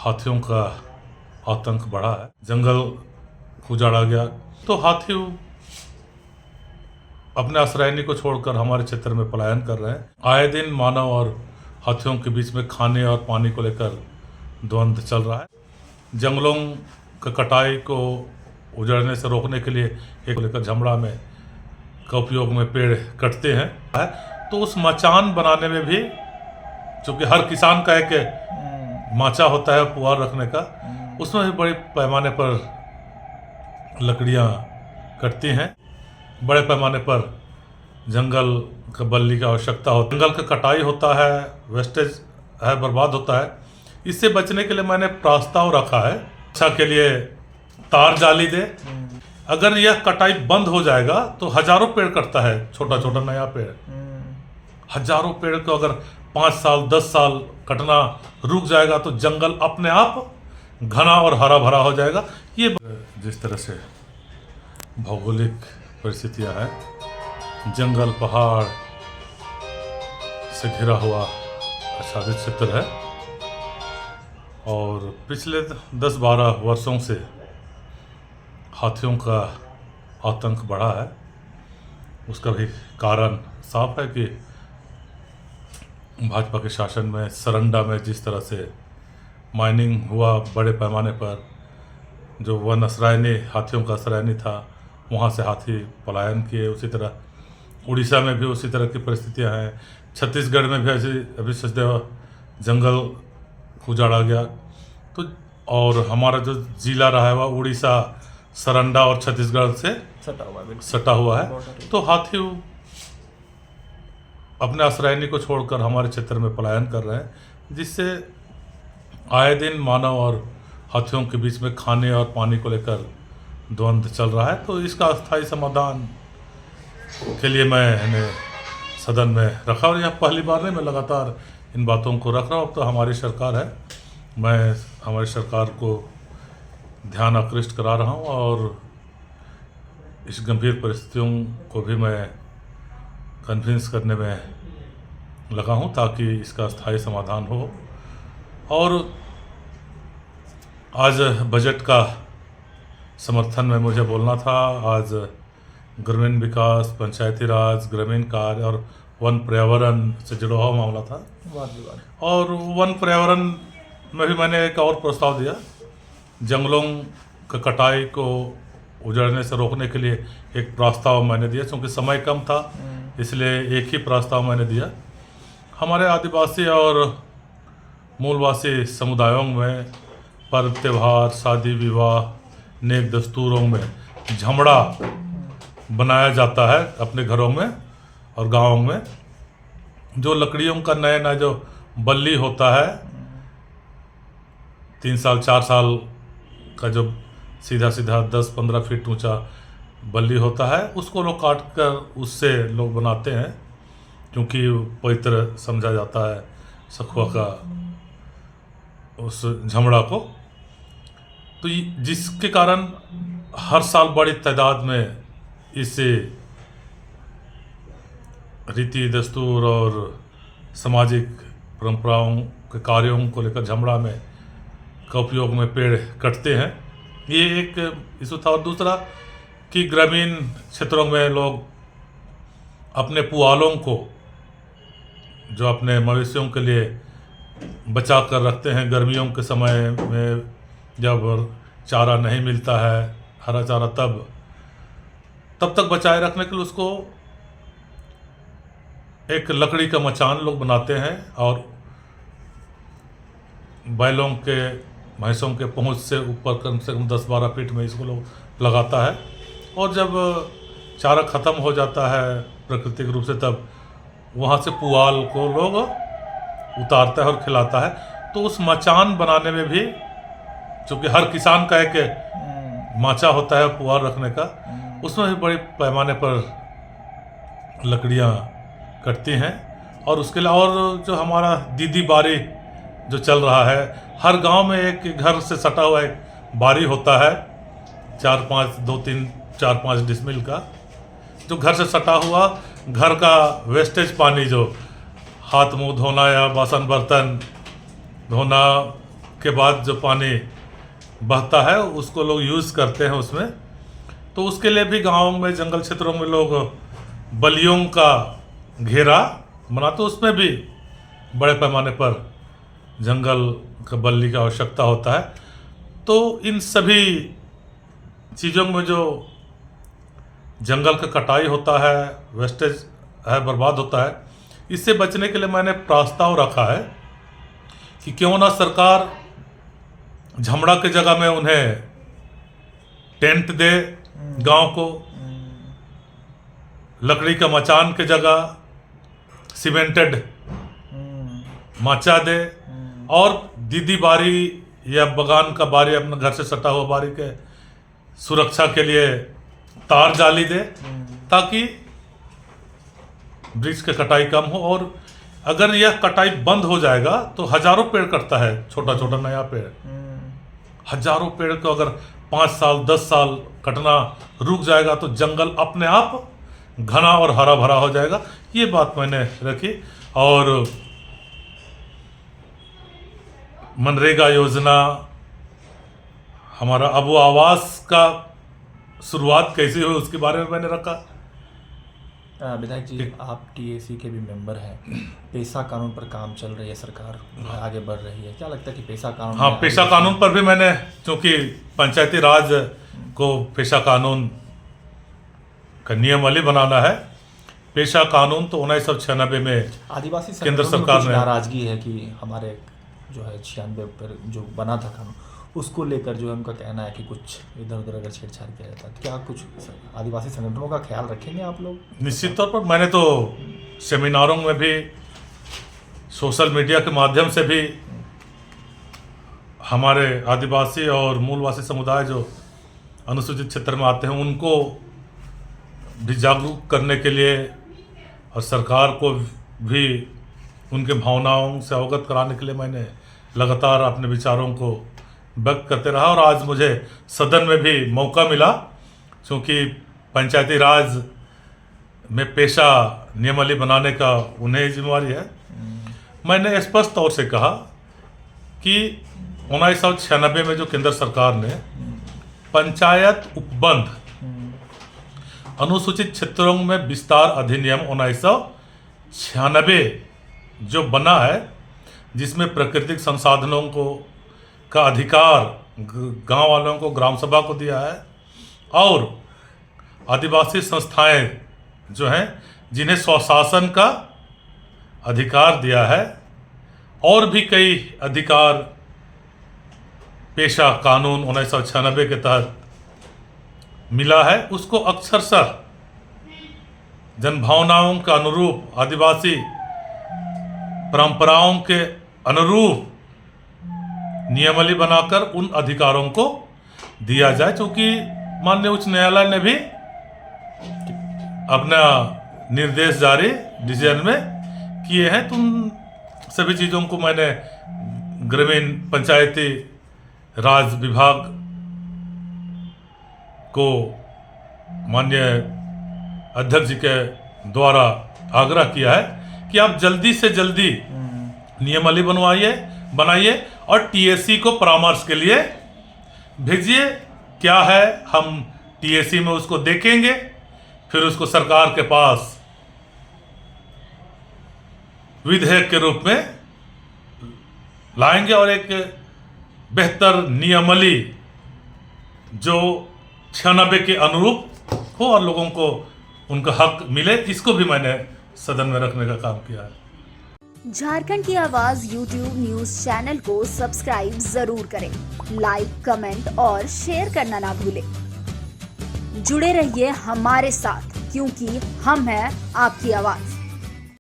हाथियों का आतंक बढ़ा है, जंगल उजाड़ा गया तो हाथी अपने आश्रयनी को छोड़कर हमारे क्षेत्र में पलायन कर रहे हैं। आए दिन मानव और हाथियों के बीच में खाने और पानी को लेकर द्वंद्व चल रहा है। जंगलों की कटाई को उजड़ने से रोकने के लिए एक लेकर झमड़ा में का उपयोग में पेड़ कटते हैं, तो उस मचान बनाने में भी, चूँकि हर किसान का एक माचा होता है पुआल रखने का, उसमें भी बड़े पैमाने पर लकड़ियाँ कटती हैं। बड़े पैमाने पर जंगल का बल्ली की आवश्यकता होती है, जंगल का कटाई होता है, वेस्टेज है, बर्बाद होता है। इससे बचने के लिए मैंने प्रस्ताव रखा है, अच्छा के लिए तार जाली दे। अगर यह कटाई बंद हो जाएगा तो हजारों पेड़ कटता है, छोटा छोटा नया पेड़, हजारों पेड़ को अगर 5 साल 10 साल कटना रुक जाएगा तो जंगल अपने आप घना और हरा भरा हो जाएगा। ये जिस तरह से भौगोलिक परिस्थितियां हैं, जंगल पहाड़ से घिरा हुआ आच्छादित क्षेत्र है और पिछले 10-12 वर्षों से हाथियों का आतंक बढ़ा है। उसका भी कारण साफ है कि भाजपा के शासन में सरंडा में जिस तरह से माइनिंग हुआ बड़े पैमाने पर, जो वन असरायनी हाथियों का असरायनी था, वहाँ से हाथी पलायन किए। उसी तरह उड़ीसा में भी उसी तरह की परिस्थितियाँ हैं, छत्तीसगढ़ में भी ऐसी अभी सचदेव जंगल उजाड़ा गया तो, और हमारा जो जिला रहा है वह उड़ीसा, सरंडा और छत्तीसगढ़ से सटा हुआ है। तो हाथी अपने आश्रयनी को छोड़कर हमारे क्षेत्र में पलायन कर रहे हैं, जिससे आए दिन मानव और हाथियों के बीच में खाने और पानी को लेकर द्वंद्व चल रहा है। तो इसका अस्थायी समाधान के लिए मैंने सदन में रखा, और यह पहली बार नहीं, मैं लगातार इन बातों को रख रहा हूँ। अब तो हमारी सरकार है, मैं हमारी सरकार को ध्यान आकृष्ट करा रहा हूँ और इस गंभीर परिस्थितियों को भी मैं कन्विंस करने में लगा हूँ ताकि इसका स्थायी समाधान हो। और आज बजट का समर्थन में मुझे बोलना था। आज ग्रामीण विकास, पंचायती राज, ग्रामीण कार्य और वन पर्यावरण से जुड़ा हुआ मामला था, और वन पर्यावरण में भी मैंने एक और प्रस्ताव दिया। जंगलों की कटाई को उजड़ने से रोकने के लिए एक प्रस्ताव मैंने दिया, क्योंकि समय कम था इसलिए एक ही प्रस्ताव मैंने दिया। हमारे आदिवासी और मूलवासी समुदायों में पर्व त्यौहार, शादी विवाह, नेक दस्तूरों में झमड़ा बनाया जाता है अपने घरों में और गाँवों में। जो लकड़ियों का नया नया जो बल्ली होता है, 3 साल 4 साल का जो सीधा सीधा 10-15 फीट ऊंचा बल्ली होता है, उसको लोग काट कर उससे लोग बनाते हैं, क्योंकि पवित्र समझा जाता है सखुआ का उस झमड़ा को। तो जिसके कारण हर साल बड़ी तादाद में इस रीति दस्तूर और सामाजिक परंपराओं के कार्यों को लेकर झमड़ा में का उपयोग में पेड़ कटते हैं। ये एक इशू था। और दूसरा कि ग्रामीण क्षेत्रों में लोग अपने पुआलों को, जो अपने मवेशियों के लिए बचा कर रखते हैं, गर्मियों के समय में जब चारा नहीं मिलता है, हरा चारा, तब तक बचाए रखने के लिए उसको एक लकड़ी का मचान लोग बनाते हैं और बैलों के, भैंसों के पहुंच से ऊपर कम से कम 10-12 फीट में इसको लोग लगाता है। और जब चारा ख़त्म हो जाता है प्राकृतिक रूप से, तब वहाँ से पुआल को लोग उतारता है और खिलाता है। तो उस मचान बनाने में भी, चूँकि हर किसान का एक माचा होता है पुआल रखने का, उसमें भी बड़े पैमाने पर लकड़ियाँ कटती हैं। और उसके लिए और जो हमारा दीदी बारी जो चल रहा है, हर गांव में एक घर से सटा हुआ एक बारी होता है, 4-5 डिसमिल का, जो घर से सटा हुआ घर का वेस्टेज पानी, जो हाथ मुंह धोना या बासन बर्तन धोना के बाद जो पानी बहता है उसको लोग यूज़ करते हैं उसमें। तो उसके लिए भी गाँव में जंगल क्षेत्रों में लोग बल्लियों का घेरा बनाते, उसमें भी बड़े पैमाने पर जंगल का बल्ली की आवश्यकता होता है। तो इन सभी चीज़ों में जो जंगल का कटाई होता है, वेस्टेज है, बर्बाद होता है, इससे बचने के लिए मैंने प्रस्ताव रखा है कि क्यों ना सरकार झमड़ा के जगह में उन्हें टेंट दे, गांव को लकड़ी का मचान के जगह सीमेंटेड माचा दे, और दीदी बारी या बगान का बारी, अपने घर से सटा हुआ बारी के सुरक्षा के लिए तार जाली दे, ताकि वृक्ष की कटाई कम हो। और अगर यह कटाई बंद हो जाएगा तो हजारों पेड़ कटता है, छोटा छोटा नया पेड़, हजारों पेड़ को अगर 5 साल 10 साल कटना रुक जाएगा तो जंगल अपने आप घना और हरा भरा हो जाएगा। ये बात मैंने रखी। और मनरेगा योजना, हमारा अबू आवास का शुरुआत कैसे हुई उसके बारे में मैंने रखा। विधायक जी, आप टीएसी के भी मेंबर हैं, पेशा कानून पर काम चल रही है, सरकार आगे बढ़ रही है, क्या लगता है कि पेशा कानून? हाँ, पेशा कानून पर भी मैंने, क्योंकि पंचायती राज को पेशा कानून का नियमावली बनाना है। पेशा कानून तो 1996 में आदिवासी केंद्र सरकार ने, नाराजगी है कि हमारे जो है 96 पर जो बना था कानून, उसको लेकर जो है उनका कहना है कि कुछ इधर उधर अगर छेड़छाड़ किया जाता है, क्या कुछ आदिवासी संगठनों का ख्याल रखेंगे आप लोग? निश्चित तौर पर मैंने तो सेमिनारों में भी, सोशल मीडिया के माध्यम से भी हमारे आदिवासी और मूलवासी समुदाय जो अनुसूचित क्षेत्र में आते हैं उनको भी जागरूक करने के लिए, और सरकार को भी उनके भावनाओं से अवगत कराने के लिए मैंने लगातार अपने विचारों को व्यक्त करते रहा। और आज मुझे सदन में भी मौका मिला, क्योंकि पंचायती राज में पेशा नियमावली बनाने का उन्हें जिम्मेवारी है। मैंने स्पष्ट तौर से कहा कि 1996 में जो केंद्र सरकार ने पंचायत उपबंध अनुसूचित क्षेत्रों में विस्तार अधिनियम 1996 जो बना है, जिसमें प्राकृतिक संसाधनों को का अधिकार गांव वालों को, ग्राम सभा को दिया है, और आदिवासी संस्थाएं जो हैं जिन्हें स्वशासन का अधिकार दिया है, और भी कई अधिकार पेशा कानून 1996 के तहत मिला है, उसको अक्षरशः जनभावनाओं के अनुरूप, आदिवासी परंपराओं के अनुरूप नियमावली बनाकर उन अधिकारों को दिया जाए। क्योंकि माननीय उच्च न्यायालय ने भी अपना निर्देश जारी डिसीजन में किए हैं। तो उन सभी चीज़ों को मैंने ग्रामीण पंचायती राज विभाग को माननीय अध्यक्ष जी के द्वारा आग्रह किया है कि आप जल्दी से जल्दी नियमावली बनाइए और टीएसी को परामर्श के लिए भेजिए। क्या है, हम टीएसी में उसको देखेंगे, फिर उसको सरकार के पास विधेयक के रूप में लाएंगे, और एक बेहतर नियमावली जो 96 के अनुरूप हो और लोगों को उनका हक मिले, इसको भी मैंने सदन में रखने का काम किया है। झारखंड की आवाज YouTube न्यूज चैनल को सब्सक्राइब जरूर करें, लाइक, कमेंट और शेयर करना ना भूलें। जुड़े रहिए हमारे साथ, क्योंकि हम हैं आपकी आवाज।